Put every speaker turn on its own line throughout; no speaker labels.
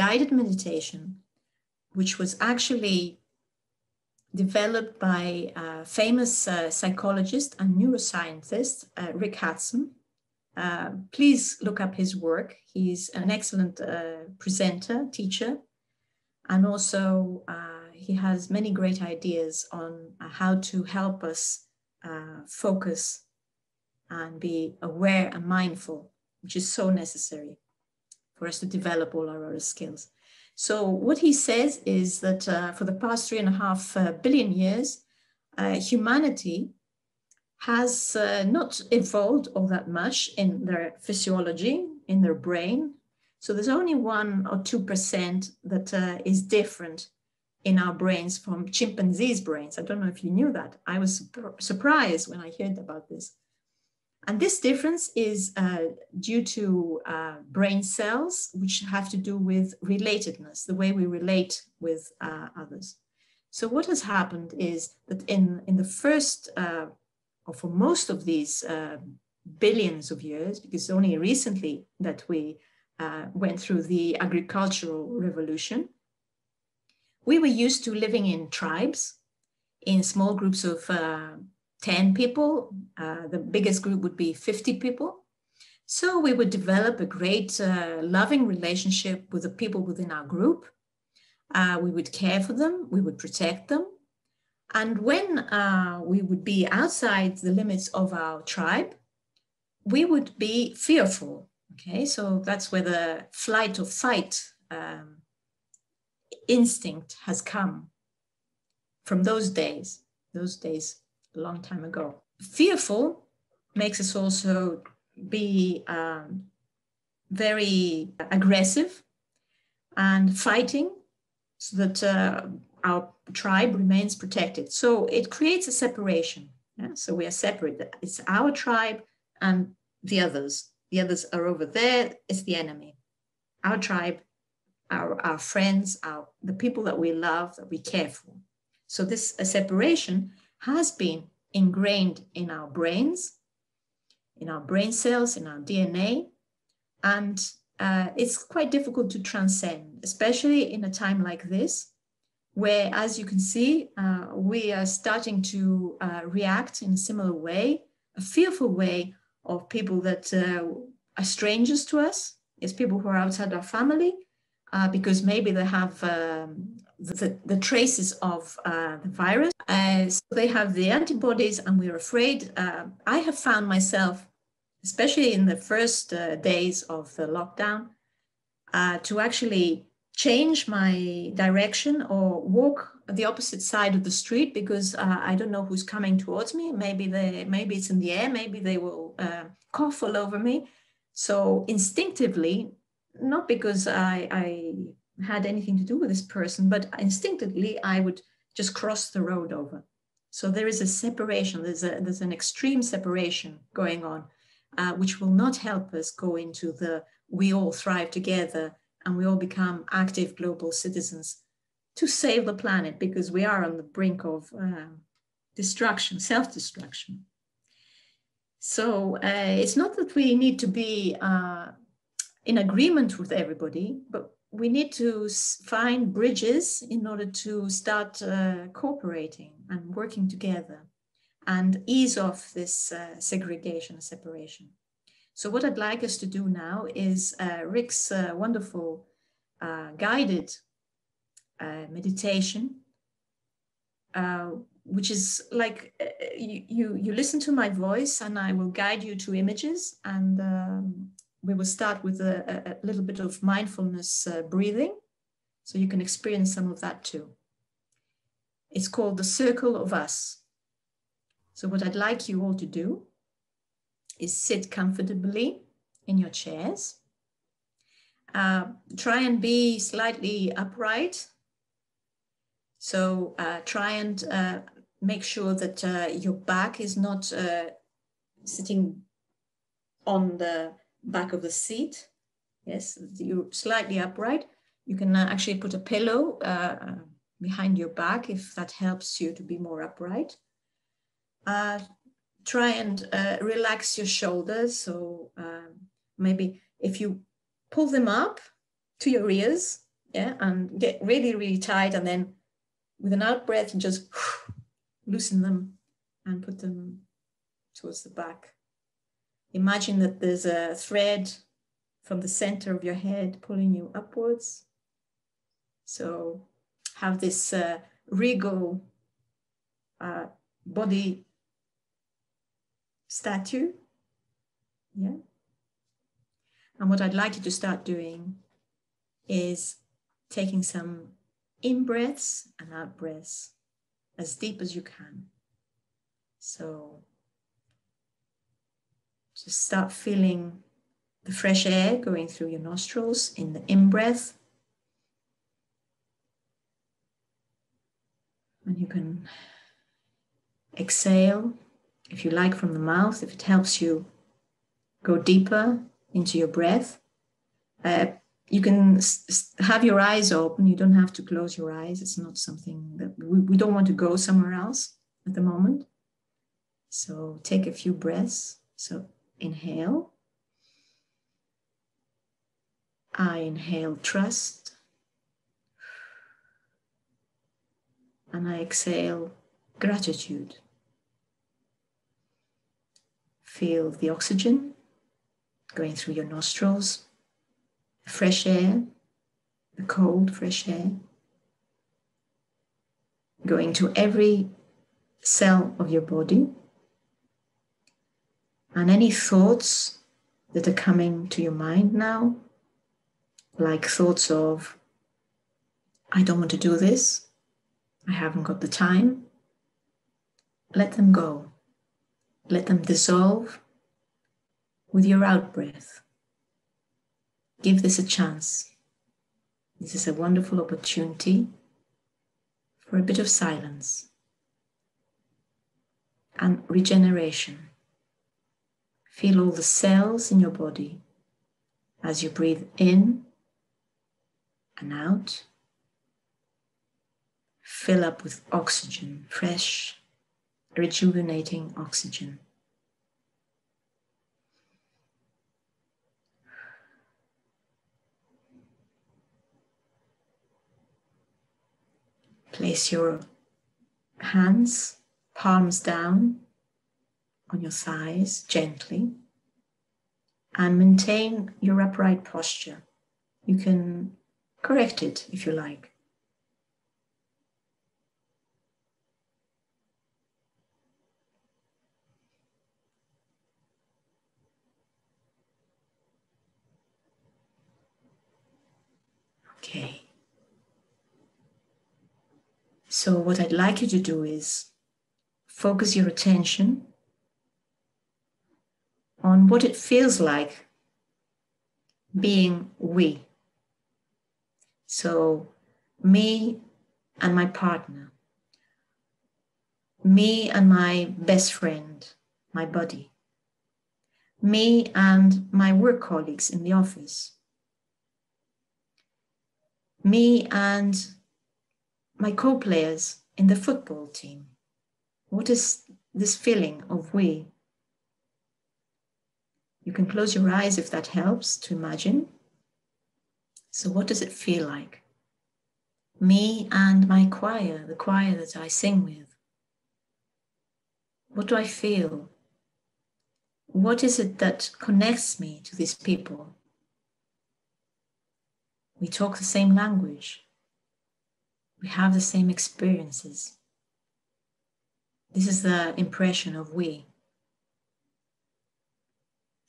guided meditation, which was actually developed by a famous psychologist and neuroscientist, Rick Hanson. Please look up his work. He's an excellent presenter, teacher, and also he has many great ideas on how to help us focus and be aware and mindful, which is so necessary for us to develop all our other skills. So what he says is that for the past 3.5 billion years, humanity has not evolved all that much in their physiology, in their brain. So there's only 1 or 2% that is different in our brains from chimpanzees' brains. I don't know if you knew that. I was surprised when I heard about this. And this difference is due to brain cells, which have to do with relatedness, the way we relate with others. So what has happened is that in the first, or for most of these billions of years, because only recently that we went through the agricultural revolution, we were used to living in tribes, in small groups of 10 people. The biggest group would be 50 people. So we would develop a great loving relationship with the people within our group. We would care for them, we would protect them. And when we would be outside the limits of our tribe, we would be fearful. Okay, so that's where the flight or fight instinct has come from those days a long time ago. Fearful makes us also be very aggressive and fighting so that our tribe remains protected. So it creates a separation. Yeah? So we are separate. It's our tribe and the others. The others are over there. It's the enemy. Our tribe, our friends, the people that we love, that we care for. So this separation has been ingrained in our brains, in our brain cells, in our DNA, and it's quite difficult to transcend, especially in a time like this, where, as you can see, we are starting to react in a similar way, a fearful way of people that are strangers to us. It's people who are outside our family, because maybe they have the traces of the virus. So they have the antibodies and we're afraid. I have found myself, especially in the first days of the lockdown, to actually change my direction or walk the opposite side of the street because I don't know who's coming towards me. Maybe it's in the air, maybe they will cough all over me. So instinctively, not because I had anything to do with this person, but instinctively I would just cross the road over. So there is a separation, there's an extreme separation going on, which will not help us go into the we all thrive together and we all become active global citizens to save the planet, because we are on the brink of destruction, self-destruction. So it's not that we need to be in agreement with everybody, but we need to find bridges in order to start cooperating and working together and ease off this segregation and separation. So what I'd like us to do now is Rick's wonderful guided meditation, which is like you listen to my voice and I will guide you to images, and we will start with a little bit of mindfulness breathing, so you can experience some of that too. It's called the Circle of Us. So what I'd like you all to do is sit comfortably in your chairs. Try and be slightly upright. So try and make sure that your back is not sitting on the back of the seat. Yes, you're slightly upright. You can actually put a pillow behind your back if that helps you to be more upright. Try and relax your shoulders. So maybe if you pull them up to your ears, Yeah, and get really, really tight. And then with an out breath, you just loosen them and put them towards the back. Imagine that there's a thread from the center of your head pulling you upwards. So have this regal body statue. Yeah. And what I'd like you to start doing is taking some in breaths and out breaths as deep as you can. So just start feeling the fresh air going through your nostrils in the in breath. And you can exhale, if you like, from the mouth, if it helps you go deeper into your breath. You can have your eyes open. You don't have to close your eyes. It's not something that we don't want to go somewhere else at the moment. So take a few breaths. So inhale. I inhale trust. And I exhale gratitude. Feel the oxygen going through your nostrils, the fresh air, the cold, fresh air, going to every cell of your body. And any thoughts that are coming to your mind now, like thoughts of, I don't want to do this, I haven't got the time, let them go. Let them dissolve with your out breath. Give this a chance. This is a wonderful opportunity for a bit of silence and regeneration. Feel all the cells in your body as you breathe in and out. Fill up with oxygen, fresh, rejuvenating oxygen. Place your hands, palms down on your thighs gently and maintain your upright posture. You can correct it if you like. Okay. So what I'd like you to do is focus your attention on what it feels like being we. So me and my partner, me and my best friend, my buddy, me and my work colleagues in the office, me and my co-players in the football team. What is this feeling of we? You can close your eyes if that helps to imagine. So what does it feel like? Me and my choir, the choir that I sing with. What do I feel? What is it that connects me to these people? We talk the same language. We have the same experiences. This is the impression of we.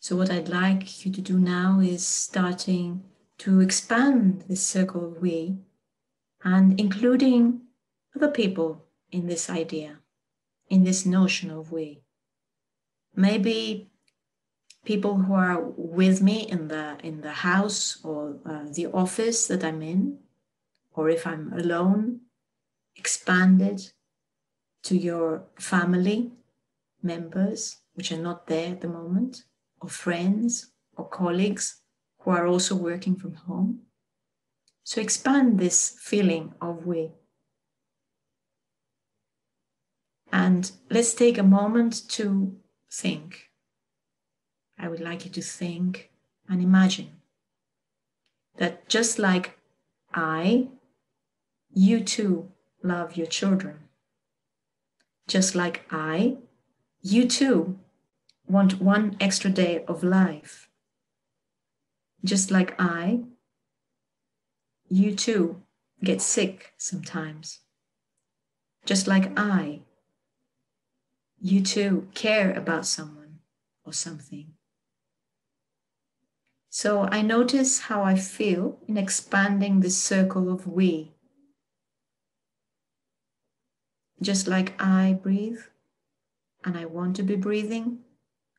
So what I'd like you to do now is starting to expand this circle of we and including other people in this idea, in this notion of we. Maybe people who are with me in the house or the office that I'm in, or if I'm alone, expand it to your family members, which are not there at the moment, or friends or colleagues who are also working from home. So expand this feeling of we. And let's take a moment to think. I would like you to think and imagine that just like you too love your children. Just like you too want one extra day of life. Just like you too get sick sometimes. Just like you too care about someone or something. So I notice how I feel in expanding this circle of we. Just like I breathe and I want to be breathing,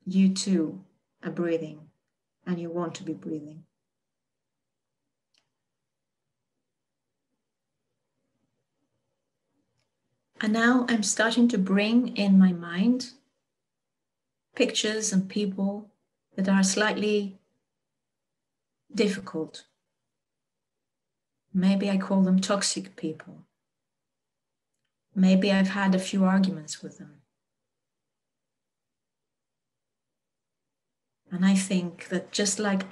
you too are breathing and you want to be breathing. And now I'm starting to bring in my mind pictures and people that are slightly difficult. Maybe I call them toxic people. Maybe I've had a few arguments with them. And I think that just like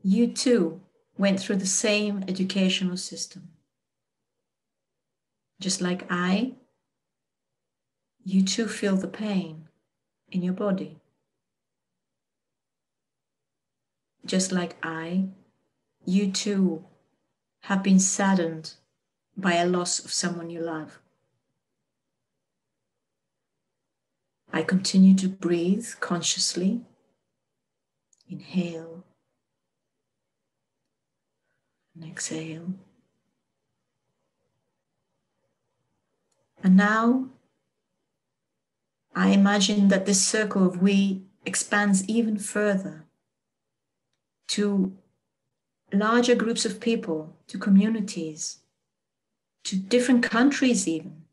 you too went through the same educational system. Just like you too feel the pain in your body. Just like you too have been saddened by a loss of someone you love. I continue to breathe consciously. Inhale and exhale. And now I imagine that this circle of we expands even further to larger groups of people, to communities, to different countries even,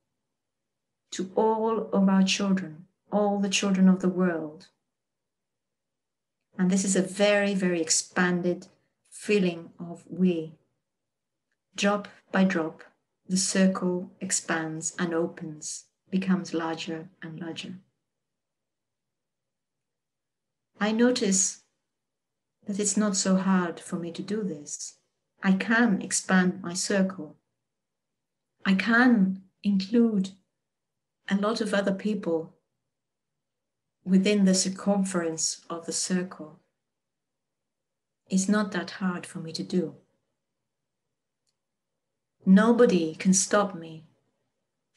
to all of our children, all the children of the world. And this is a very, very expanded feeling of we. Drop by drop, the circle expands and opens, becomes larger and larger. I notice that it's not so hard for me to do this. I can expand my circle. I can include a lot of other people within the circumference of the circle. It's not that hard for me to do. Nobody can stop me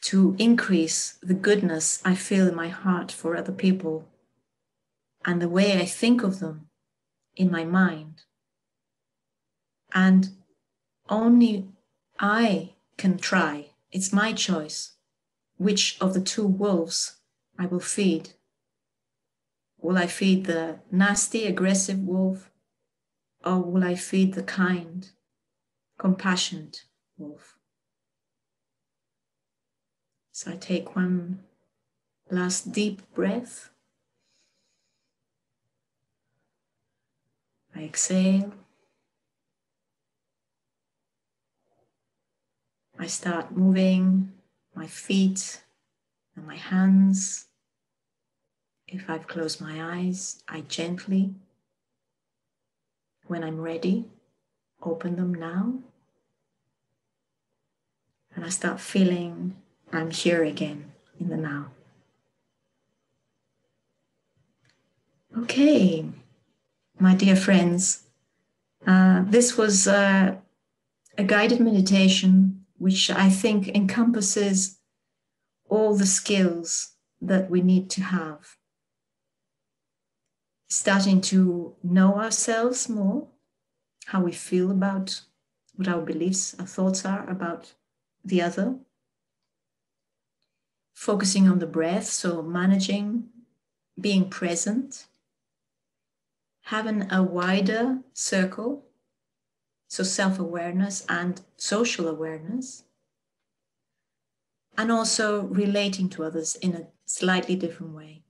to increase the goodness I feel in my heart for other people and the way I think of them in my mind. And only I can try, it's my choice, which of the two wolves I will feed. Will I feed the nasty, aggressive wolf, or will I feed the kind, compassionate wolf? So I take one last deep breath. I exhale. I start moving my feet and my hands. If I've closed my eyes, I gently, when I'm ready, open them now. And I start feeling I'm here again in the now. Okay, my dear friends, this was a guided meditation which I think encompasses all the skills that we need to have. Starting to know ourselves more, how we feel about what our beliefs, our thoughts are about the other. Focusing on the breath, so managing, being present. Having a wider circle, so self-awareness and social awareness. And also relating to others in a slightly different way.